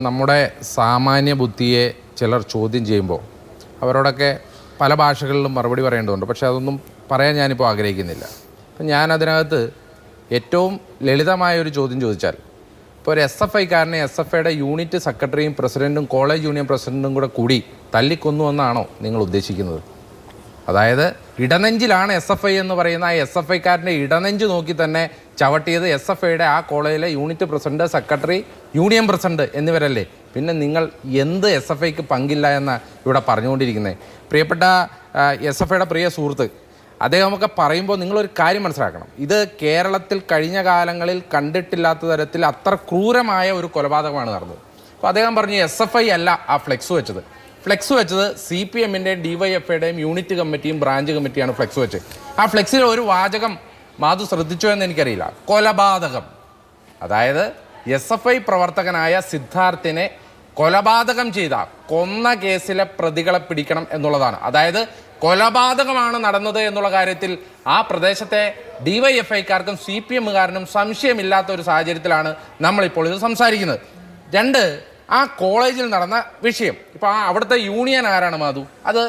നമ്മുടെ സാമാന്യ ബുദ്ധിയെ ചിലർ ചോദ്യം ചെയ്യുമ്പോൾ അവരോടൊക്കെ പല ഭാഷകളിലും മറുപടി പറയേണ്ടതുണ്ട്. പക്ഷേ അതൊന്നും പറയാൻ ഞാനിപ്പോൾ ആഗ്രഹിക്കുന്നില്ല. അപ്പം ഞാനതിനകത്ത് ഏറ്റവും ലളിതമായ ഒരു ചോദ്യം ചോദിച്ചാൽ, ഇപ്പോൾ ഒരു SFIക്കാരനെ SFIയുടെ യൂണിറ്റ് സെക്രട്ടറിയും പ്രസിഡൻറ്റും കോളേജ് യൂണിയൻ പ്രസിഡൻറ്റും കൂടി തല്ലിക്കൊന്നു എന്നാണോ നിങ്ങൾ ഉദ്ദേശിക്കുന്നത്? അതായത് ഇടനെഞ്ചിലാണ് SFI എന്ന് പറയുന്ന ആ SFIക്കാരൻ്റെ ഇടനെഞ്ച് നോക്കി തന്നെ ചവിട്ടിയത് SFIയുടെ ആ കോളേജിലെ unit president, secretary, union president എന്നിവരല്ലേ? പിന്നെ നിങ്ങൾ എന്ത് SFIക്ക് പങ്കില്ല എന്ന് ഇവിടെ പറഞ്ഞുകൊണ്ടിരിക്കുന്നത്? പ്രിയപ്പെട്ട SFIയുടെ പ്രിയ സുഹൃത്ത്, അദ്ദേഹമൊക്കെ പറയുമ്പോൾ നിങ്ങളൊരു കാര്യം മനസ്സിലാക്കണം. ഇത് കേരളത്തിൽ കഴിഞ്ഞ കാലങ്ങളിൽ കണ്ടിട്ടില്ലാത്ത തരത്തിൽ അത്ര ക്രൂരമായ ഒരു കൊലപാതകമാണ് നടന്നത്. അപ്പോൾ അദ്ദേഹം പറഞ്ഞു SFI അല്ല ആ ഫ്ലെക്സ് വെച്ചത്. ഫ്ലെക്സ് വെച്ചത് CPMൻ്റെയും DYFIയുടെയും യൂണിറ്റ് കമ്മിറ്റിയും ബ്രാഞ്ച് കമ്മിറ്റിയാണ് ഫ്ലെക്സ് വെച്ചത്. ആ ഫ്ലെക്സിൽ ഒരു വാചകം മാധു ശ്രദ്ധിച്ചോ എന്ന് എനിക്കറിയില്ല. കൊലപാതകം. അതായത് SFI പ്രവർത്തകനായ സിദ്ധാർത്ഥിനെ കൊലപാതകം ചെയ്ത കൊന്ന കേസിലെ പ്രതികളെ പിടിക്കണം എന്നുള്ളതാണ്. അതായത് കൊലപാതകമാണ് നടന്നത് എന്നുള്ള കാര്യത്തിൽ ആ പ്രദേശത്തെ DYFIക്കാർക്കും CPMകാരനും സംശയമില്ലാത്ത ഒരു സാഹചര്യത്തിലാണ് നമ്മളിപ്പോൾ ഇത് സംസാരിക്കുന്നത്. രണ്ട്, ആ കോളേജിൽ നടന്ന വിഷയം. ഇപ്പോൾ അവിടുത്തെ യൂണിയൻ ആരാണ് മാധു? അത്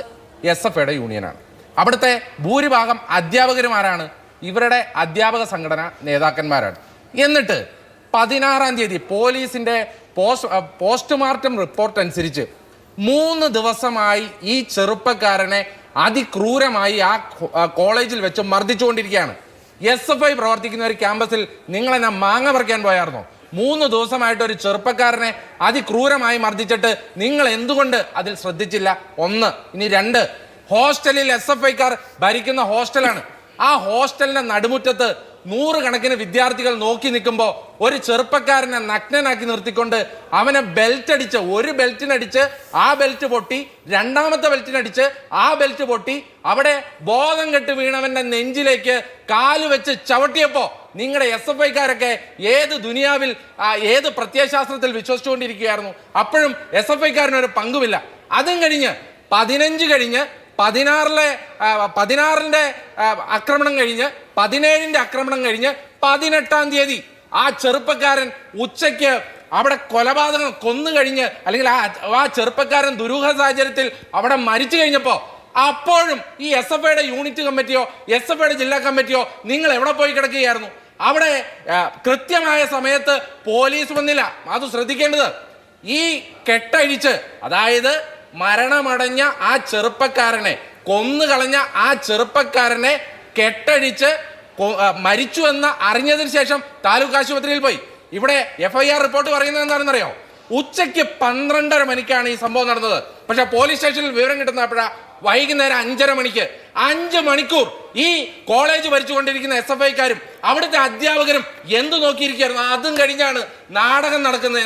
SFIയുടെ യൂണിയനാണ്. അവിടുത്തെ ഭൂരിഭാഗം അധ്യാപകരുമാരാണ്? ഇവരുടെ അധ്യാപക സംഘടന നേതാക്കന്മാരാണ്. എന്നിട്ട് 16-ാം തീയതി പോലീസിൻ്റെ പോസ്റ്റ്മോർട്ടം റിപ്പോർട്ട് അനുസരിച്ച് 3 ദിവസമായി ഈ ചെറുപ്പക്കാരനെ അതിക്രൂരമായി ആ കോളേജിൽ വെച്ച് മർദ്ദിച്ചുകൊണ്ടിരിക്കുകയാണ്. SFI പ്രവർത്തിക്കുന്ന ഒരു ക്യാമ്പസിൽ നിങ്ങളെന്നെ മാങ്ങ പറിക്കാൻ പോയായിരുന്നോ? 3 ദിവസമായിട്ട് ഒരു ചെറുപ്പക്കാരനെ അതിക്രൂരമായി മർദ്ദിച്ചിട്ട് നിങ്ങൾ എന്തുകൊണ്ട് അതിൽ ശ്രദ്ധിച്ചില്ല? ഒന്ന്. ഇനി രണ്ട്, ഹോസ്റ്റലിൽ SFIക്കാർ ഭരിക്കുന്ന ഹോസ്റ്റലാണ്. ആ ഹോസ്റ്റലിന്റെ നടുമുറ്റത്ത് 100 കണക്കിന് വിദ്യാർത്ഥികൾ നോക്കി നിൽക്കുമ്പോൾ ഒരു ചെറുപ്പക്കാരനെ നഗ്നനാക്കി നിർത്തിക്കൊണ്ട് അവനെ ബെൽറ്റ് അടിച്ച്, ഒരു ബെൽറ്റിനടിച്ച് ആ ബെൽറ്റ് പൊട്ടി, രണ്ടാമത്തെ ബെൽറ്റിനടിച്ച് ആ ബെൽറ്റ് പൊട്ടി, അവിടെ ബോധം കെട്ട് വീണവന്റെ നെഞ്ചിലേക്ക് കാല് വെച്ച് ചവിട്ടിയപ്പോൾ നിങ്ങളുടെ SFIക്കാരൊക്കെ ഏത് ദുനിയാവിൽ, ഏത് പ്രത്യയശാസ്ത്രത്തിൽ വിശ്വസിച്ചുകൊണ്ടിരിക്കുകയായിരുന്നു? അപ്പോഴും SFIക്കാരനൊരു പങ്കുമില്ല. അതും കഴിഞ്ഞ് 15 കഴിഞ്ഞ് 16-ന്റെ ആക്രമണം കഴിഞ്ഞ് 17-ന്റെ ആക്രമണം കഴിഞ്ഞ് 18-ാം തീയതി ആ ചെറുപ്പക്കാരൻ ഉച്ചയ്ക്ക് അവിടെ കൊലപാതകം കൊന്നു കഴിഞ്ഞ്, അല്ലെങ്കിൽ ആ ചെറുപ്പക്കാരൻ ദുരൂഹ സാഹചര്യത്തിൽ അവിടെ മരിച്ചു കഴിഞ്ഞപ്പോൾ അപ്പോഴും ഈ SFIയുടെ യൂണിറ്റ് കമ്മിറ്റിയോ SFIയുടെ ജില്ലാ കമ്മിറ്റിയോ നിങ്ങൾ എവിടെ പോയി കിടക്കുകയായിരുന്നു? അവിടെ കൃത്യമായ സമയത്ത് പോലീസ് വന്നില്ല. അത് ശ്രദ്ധിക്കേണ്ടത്. ഈ കെട്ടഴിച്ച്, അതായത് മരണമടഞ്ഞ ആ ചെറുപ്പക്കാരനെ, കൊന്നുകളഞ്ഞ ആ ചെറുപ്പക്കാരനെ കെട്ടഴിച്ച് മരിച്ചു എന്ന് അറിഞ്ഞതിന് ശേഷം താലൂക്ക് ആശുപത്രിയിൽ പോയി. ഇവിടെ FIR റിപ്പോർട്ട് പറയുന്നത് എന്താണെന്നറിയോ? ഉച്ചയ്ക്ക് 12:30 മണിക്കാണ് ഈ സംഭവം നടന്നത്. പക്ഷെ പോലീസ് സ്റ്റേഷനിൽ വിവരം കിട്ടുന്നപ്പോഴാ വൈകുന്നേരം 5:30 മണിക്ക്. 5 മണിക്കൂർ ഈ കോളേജ് ഭരിച്ചുകൊണ്ടിരിക്കുന്ന SFIക്കാരും അവിടുത്തെ അധ്യാപകരും എന്ത് നോക്കിയിരിക്കുകയായിരുന്നു? അതും കഴിഞ്ഞാണ് നാടകം നടക്കുന്നത്.